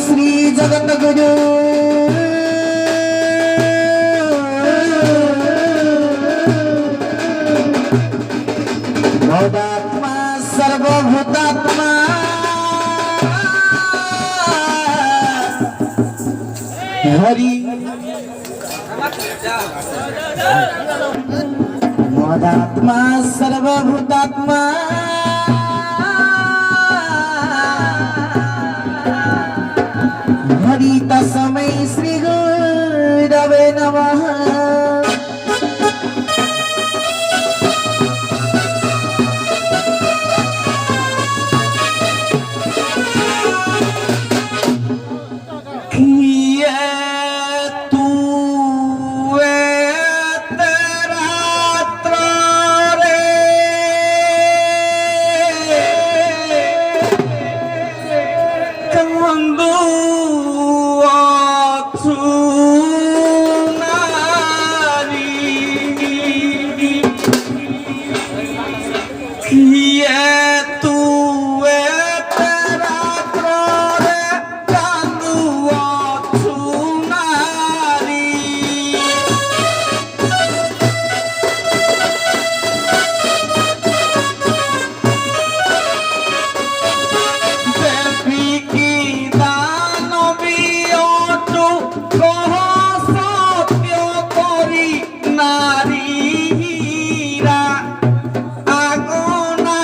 শ্রী জগৎগুরু ভোদাত্মা সর্বভূতাত্মা হরি ভোদাত্মা সর্বভূতাত্মা हरि तस्मै श्री गुरवे नमः। আগনা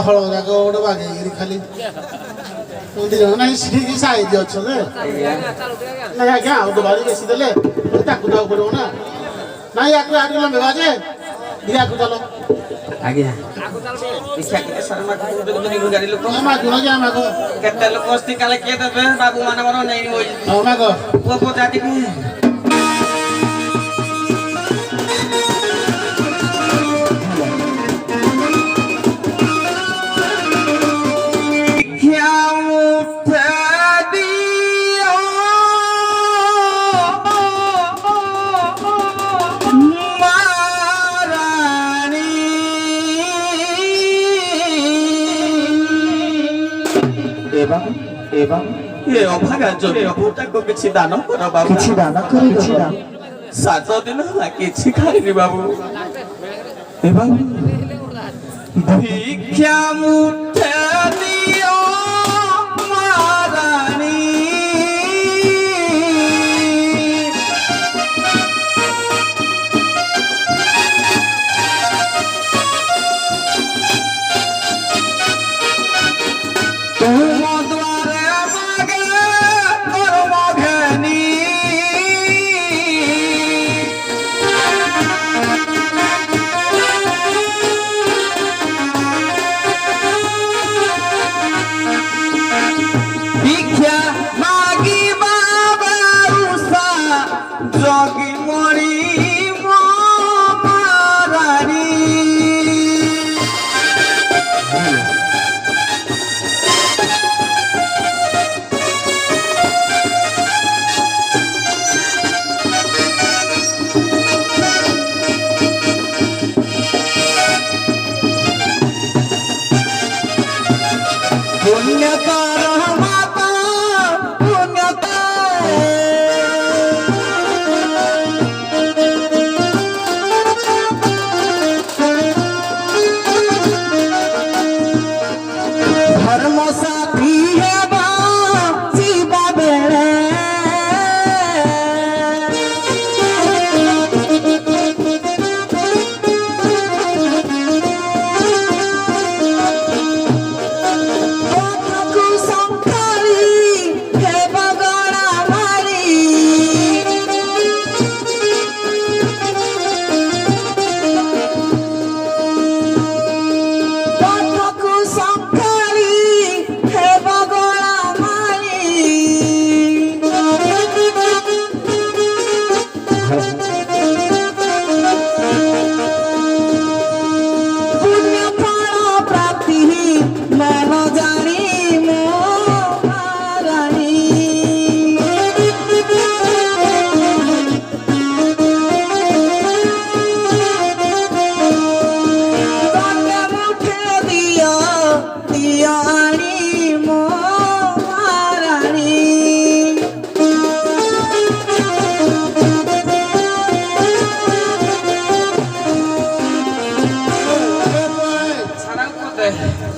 ହଳ ଯାକ ଗୋଟେ ବାଗେଇକିରି ଖାଲି ଦି ଜଣ ନାଇଁ ସିଠି ସାଇଜ ଅଛ ଯେ ନାଇଁ ଆଜ୍ଞା ଆଉ ତ ବାଡ଼ି ବେଶୀ ଦେଲେ ତାକୁ ଦେବାକୁ ପଡ଼ିବ ନା ନାଇଁ ୟାକୁ ଆଗ ଲମ୍ବେଇବା ଯେ ଦିଆକୁ ଚାଲ ଆଜ୍ଞା ପିଛା କେତେ ସାର ଗାଡ଼ି ଲୋକ ମାଗୁନ କି ମାଗ କେତେ ଲୋକ ଅସ୍ତି କାଳେ କିଏ ଦେବେ ବାବୁ ମାନେ ମୋର ନେଇ ହଁ ମାଗ ପୁଅ ପୋତା ଟିକେ एवं ये अभागा जने अभूताको किछि दान कर बाबू किछि दान करी दो 7 दिन होला किछि खाइनी बाबू एवं भिक्षा मुठे दियो महारानी जोगी मोरी महारानी पुण्यकार माता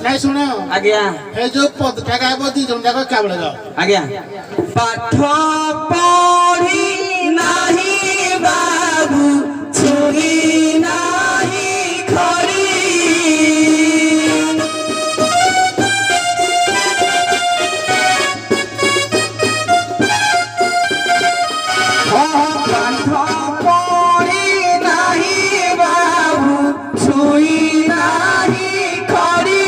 नहीं सुनो आज्ञा हे जो पदटा गायब दी जन जाक काबळे जाओ आज्ञा पाठ पढ़ी नाही बाबू छुई नाही खड़ी पाठ पढ़ी नाही बाबू छुई नाही खड़ी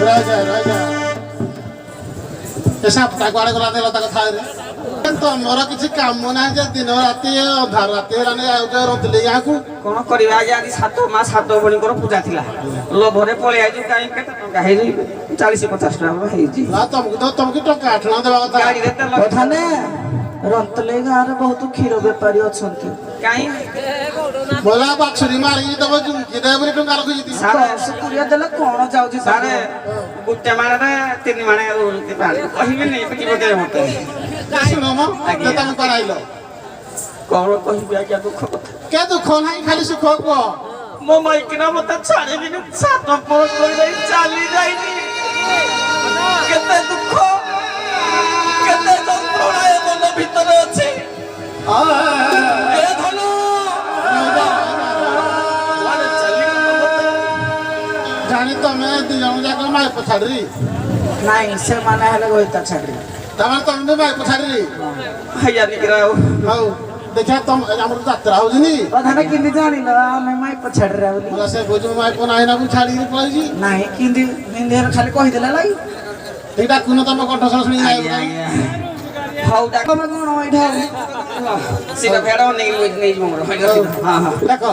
ରହିଯା ଏ ସାପଟା କୁଆଡେ ଗଲା ଦେଲ ତା କଥା ରେ ତମର କିଛି କାମ ନାହିଁ ଯେ ଦିନ ରାତି ଅଧାର ରାତି ହେଲାନି ଯାଉଛ ରନ୍ଧିଲେ ୟାକୁ କଣ କରିବା ଆଜି ଆଜି 7 ମାସ 7 ଭଉଣୀଙ୍କର ପୂଜା ଥିଲା ଲୋଭରେ ପଳେଇ ଆଇଛୁ କାହିଁ କେତେ ଟଙ୍କା ହେଇଛି 40-50 ଟଙ୍କା ହେଇଛି ତମକୁ ଟଙ୍କା 8 ଟଙ୍କା ଦେବା କଥା ଗାଡିରେ ତେଲ କଥା ନେ ରନ୍ତଲେଇ ଗାଁରେ ବହୁତ କ୍ଷୀର ବେପାରୀ ଅଛନ୍ତି କାହିଁ ବୋଲା ବାଛୁରୀ ମାରିକି ତମ ଚୁଙ୍କି ଦେବ ବୋଲି ଟଙ୍କା ରଖୁଛି ସାରେ 10 ଦେଲେ କଣ ଯାଉଛି ସାରେ ଗୋଟେ ମାଣରେ 3 ମାଣ ରହୁଛି ପାଣି କହିବିନି ପିଟି ପକେଇବେ ମତେ ଶୁଣ ମ ତମେ କରାଇଲ କଣ କହିବି ଆଜ୍ଞା ଦୁଃଖ କଥା କେ ଦୁଃଖ ନାହିଁ ଖାଲି ସୁଖ କୁହ ମୋ ମାଇକିନା ମତେ ଛାଡ଼ିକିନି 7 ପର କରି ଚାଲି ଯାଇନି କେତେ ଦୁଃଖ କେତେ ଯନ୍ତ୍ରଣା ଏ ମନ ଭିତରେ ଅଛି ଏ ଧନୁ କୁଆଡେ ଚାଲିଗଲ ମତେ ଜାଣି ତମେ ଦି ଜଣ ଯାକ ମାଇ ପଛାଡି ନାଇଁ ସେମାନେ ହେଲେ ଗଇତା ଛାଡି ତାମାନେ ତମେ ବି ମାଇ ପଛାଡି ହାଇଆ ନିକିରା ଆଉ ହଉ ଦେଖିଆ ତମ ଆମର ଯାତ୍ରା ହଉଛି ନି ପ୍ରଧାନ କିନ୍ତି ଜାଣିଲ ଆମେ ମାଇ ପଛାଡିରେ ବୋଲି ବୋଲା ସେ ବୁଝୁ ମାଇ ନାହିଁ ନା ଛାଡିକି ପଳେଇଛି ନାଇଁ କିନ୍ତି ହିନ୍ଦୀରେ ଖାଲି କହିଦେଲା ଲାଗି ଠିକ ଡାକୁନ ତମ କଣ୍ଠସ୍ୱର ଶୁଣି ଆଜ୍ଞା ହଉ ଡାକ ତମେ କଣ ଏଇଟା ସିଧା ଫେଡ଼ ନେଇଯିବ ମୋର ହଁ ହଁ ଡାକ